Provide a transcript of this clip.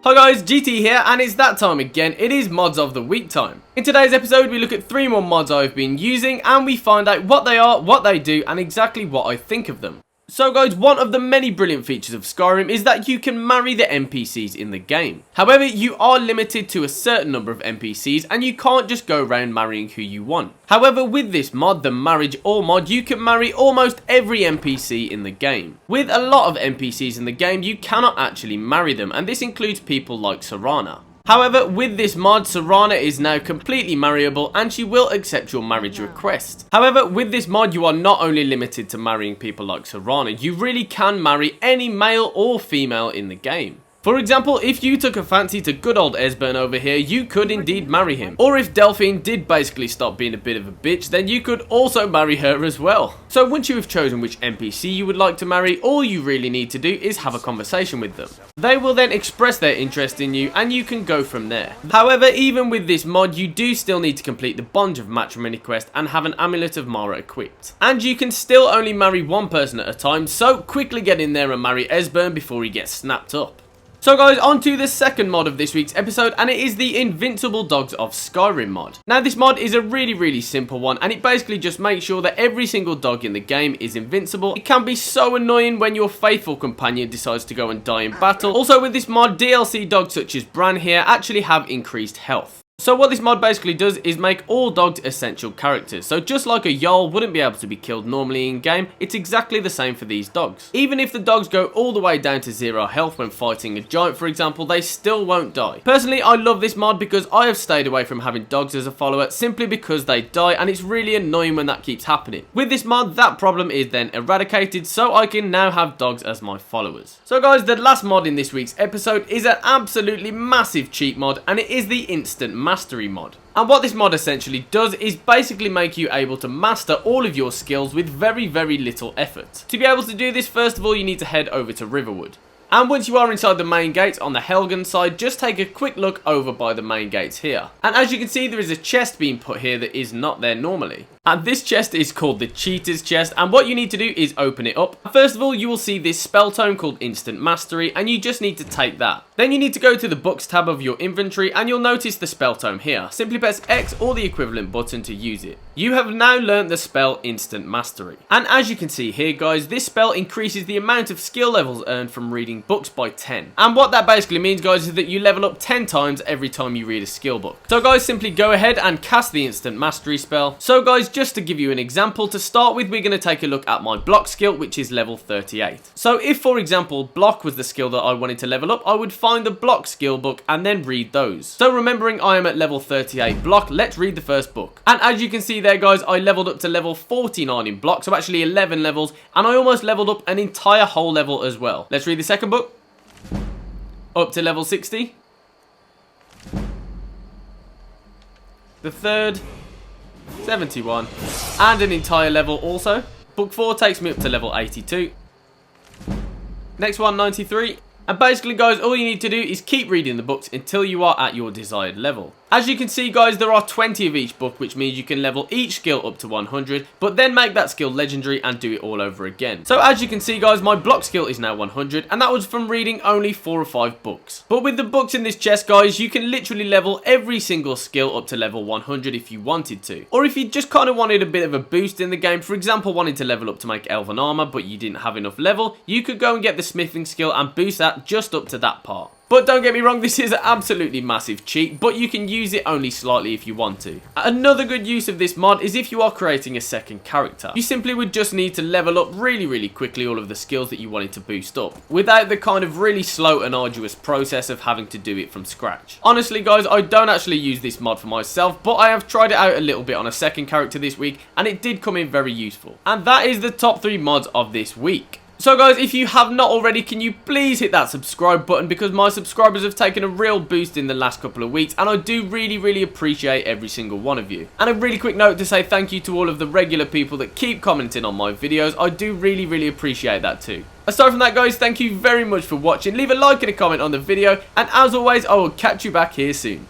Hi guys, GT here, and it's that time again. It is mods of the week time. In today's episode we look at 3 more mods I've been using and we find out what they are, what they do and exactly what I think of them. So guys, one of the many brilliant features of Skyrim is that you can marry the NPCs in the game. However, you are limited to a certain number of NPCs and you can't just go around marrying who you want. However, with this mod, the Marriage All mod, you can marry almost every NPC in the game. With a lot of NPCs in the game, you cannot actually marry them, and this includes people like Serana. However, with this mod, Serana is now completely marryable and she will accept your marriage request. However, with this mod, you are not only limited to marrying people like Serana, you really can marry any male or female in the game. For example, if you took a fancy to good old Esbern over here, you could indeed marry him. Or if Delphine did basically stop being a bit of a bitch, then you could also marry her as well. So once you have chosen which NPC you would like to marry, all you really need to do is have a conversation with them. They will then express their interest in you and you can go from there. However, even with this mod, you do still need to complete the Bond of Matrimony quest and have an Amulet of Mara equipped. And you can still only marry one person at a time, so quickly get in there and marry Esbern before he gets snapped up. So guys, on to the second mod of this week's episode, and it is the Invincible Dogs of Skyrim mod. Now this mod is a really simple one, and it basically just makes sure that every single dog in the game is invincible. It can be so annoying when your faithful companion decides to go and die in battle. Also with this mod, DLC dogs such as Bran here actually have increased health. So what this mod basically does is make all dogs essential characters. So just like a Jarl wouldn't be able to be killed normally in game, it's exactly the same for these dogs. Even if the dogs go all the way down to 0 health when fighting a giant, for example, they still won't die. Personally, I love this mod because I have stayed away from having dogs as a follower simply because they die, and it's really annoying when that keeps happening. With this mod, that problem is then eradicated, so I can now have dogs as my followers. So guys, the last mod in this week's episode is an absolutely massive cheat mod, and it is the Instant Mastery mod. And what this mod essentially does is basically make you able to master all of your skills with very little effort. To be able to do this, first of all, you need to head over to Riverwood. And once you are inside the main gate on the Helgen side, just take a quick look over by the main gates here. And as you can see, there is a chest being put here that is not there normally. And this chest is called the Cheater's chest, and what you need to do is open it up. First of all, you will see this spell tome called Instant Mastery, and you just need to take that. Then you need to go to the books tab of your inventory, and you'll notice the spell tome here. Simply press X or the equivalent button to use it. You have now learnt the spell Instant Mastery. And as you can see here guys, this spell increases the amount of skill levels earned from reading books by 10. And what that basically means guys is that you level up 10 times every time you read a skill book. So guys, simply go ahead and cast the Instant Mastery spell. So guys, just to give you an example, to start with, we're going to take a look at my block skill, which is level 38. So if, for example, block was the skill that I wanted to level up, I would find the block skill book and then read those. So remembering I am at level 38 block, let's read the first book. And as you can see there guys, I leveled up to level 49 in block, so actually 11 levels, and I almost leveled up an entire whole level as well. Let's read the second book. Up to level 60. The third, 71, and an entire level also. Book 4 takes me up to level 82. Next one, 93. And basically guys, all you need to do is keep reading the books until you are at your desired level. As you can see guys, there are 20 of each book, which means you can level each skill up to 100, but then make that skill legendary and do it all over again. So as you can see guys, my block skill is now 100, and that was from reading only 4 or 5 books. But with the books in this chest guys, you can literally level every single skill up to level 100 if you wanted to. Or if you just kind of wanted a bit of a boost in the game, for example wanting to level up to make elven armor but you didn't have enough level, you could go and get the smithing skill and boost that just up to that part. But don't get me wrong, this is an absolutely massive cheat, but you can use it only slightly if you want to. Another good use of this mod is if you are creating a second character. You simply would just need to level up really quickly all of the skills that you wanted to boost up, without the kind of really slow and arduous process of having to do it from scratch. Honestly guys, I don't actually use this mod for myself, but I have tried it out a little bit on a second character this week, and it did come in very useful. And that is the top 3 mods of this week. So guys, if you have not already, can you please hit that subscribe button, because my subscribers have taken a real boost in the last couple of weeks, and I do really appreciate every single one of you. And a really quick note to say thank you to all of the regular people that keep commenting on my videos. I do really appreciate that too. Aside from that guys, thank you very much for watching. Leave a like and a comment on the video, and as always, I will catch you back here soon.